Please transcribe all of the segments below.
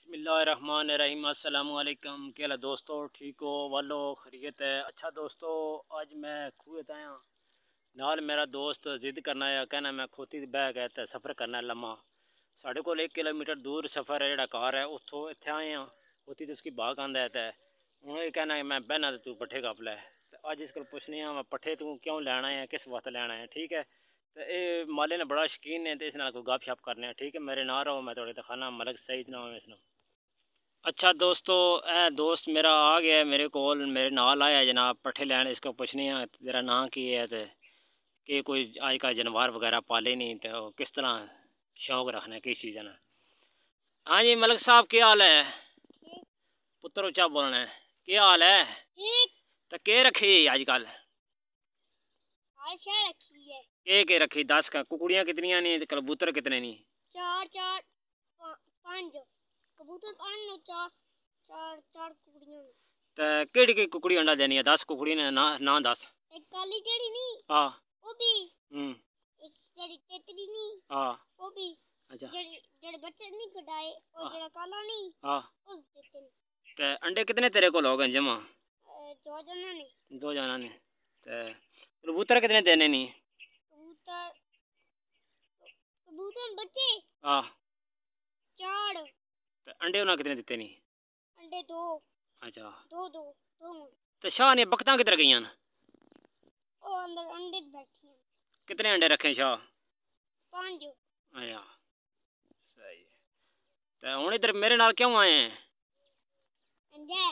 बिस्मिल्लाहिर्रहमानिर्रहीम। अस्सलाम वालेकुम। क्या दोस्तों, ठीक हो? वालो खैरियत है। अच्छा दोस्तों, आज मैं खूह आया नाल मेरा दोस्त जिद करना है, कहना मैं खोती बह गया तो सफ़र करना लम्मा। साढ़े को 1 किलोमीटर दूर सफ़र है, जोड़ा कार है उतो इतने आए हैं। खोती तो उसकी बाग आंदा है, तो उन्हें कहना है मैं बहना तो तू पट्ठे कप लै। तो अज इस पुछने मैं पट्ठे तू क्यों लैना है, किस वास्ते लैना है, ठीक है। तो ये माले ने बड़ा शौकीन है, तो इस नाल कोई गप शप करने, ठीक है। मेरे ना रहो, मैं थोड़े दिखाना मलक सईद नाम है इसमें। अच्छा दोस्तों, दोस्त मेरा आ गया है मेरे कोल, मेरे नाल आया जनाब पट्ठे लैन। इसको पुछने तेरा नाम की है, तो कि कोई अजकल जानवर वगैरह पाले नहीं, तो किस तरह शौक रखना है किस चीज़ ना। हाँ जी मलक साहब, क्या हाल है? पुत्र उच्चा बोलना है। क्या हाल है? तो के रखी अजकल? के रखी 10 का? कुकड़ियाँ कितनियाँ नहीं, कबूतर कितने नहीं? 4 5 कबूतर 5 4 4 कुकड़ियां। तो केड़ी कुकड़ी अंडा देनी है? 10 कुकड़ी ने ना 10? एक काली जेड़ी नहीं, हाँ वो भी। एक जेड़ी तेतरी नहीं, हाँ वो भी। अच्छा, जेड़े बच्चे नहीं कटाए और जेड़ा काला नहीं, हाँ। उस देते ने। तो अंडे कितने तेरे को लोग हैं जमा? 2 जना ने। 2 जना ने। तो कबूतर कितने देने नहीं? कबूतर कबूतर बच्चे हाँ। 4। तो अंडे उन्हें कितने दिते नहीं? अंडे 2। अच्छा। 2 तो शाह ने बकता किधर गई हैं? ओ अंदर अंडे बैठी हैं। कितने अंडे रखे शाह? 5। अच्छा सही है। तो हूँ इधर मेरे नाल क्यों आए हैं? अंडे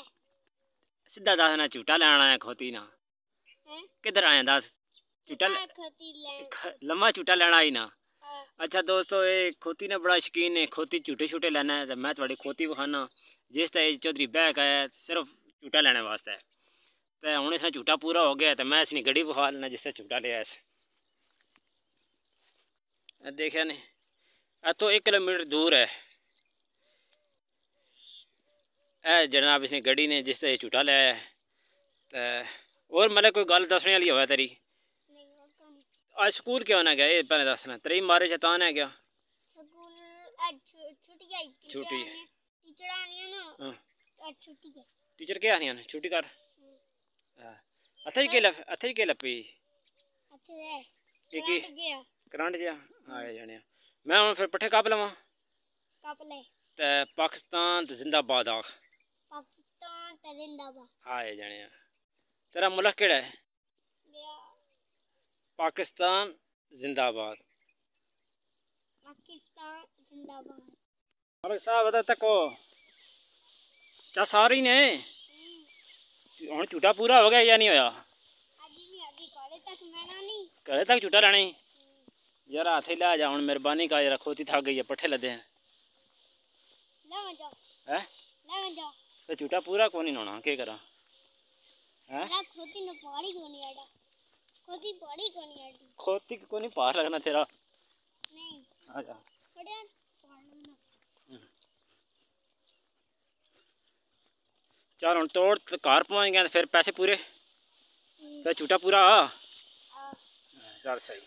सीधा दस ना झूठा लेना है खोती ना। किधर आए? दस झूठा लम्बा झूठा लेना ही ना। अच्छा दोस्तों, ये खोती ने बड़ा शौकीन है, खोती झूठे छूटे लेना है। तो मैं थोड़ी खोती विखाना जिस तरह चौधरी बैग आया सिर्फ झूठा लेने वास्ते। तो हूँ इसने झूठा पूरा हो गया, तो मैं इसने गड्डी विखा लेना जिससे झूठा लिया। इस देखा नहीं, तो 1 किलोमीटर दूर है जनाब इसने गड्डी ने जिस तरह झूठा लिया है। तो और मतलब कोई गल दसने वाली हो तेरी? आज स्कूल क्यों ना गया, ये पहले दसना। तेरी मारे शैतान है क्या? छुट्टी है। टीचर क्या आनी छुट्टी कर? अथे के लपी करंट जिहा आए जाने। मैं हूँ फिर पट्ठे कप लवां। पाकिस्तान जिंदाबाद आख। आए जाने। तेरा मुल्क केड़ा है? पाकिस्तान जिंदाबाद। मलिक साहब अदा तको चा सारी ने हुण झूठा पूरा हो गया या नहीं होया? घरे तक झूठा रहना ही यार। हाथ ही ला जा हुण, मेहरबानी का जरा खोती थक गई है, पट्ठे लदे हैं। तो झूठा पूरा कौन नहीं होना, क्या करा? खोती को नहीं पार लगना तेरा। आजा चल हुण तोड़ घर पहुंच गया, फिर पैसे पूरे, फिर झूठा पूरा। चल सही।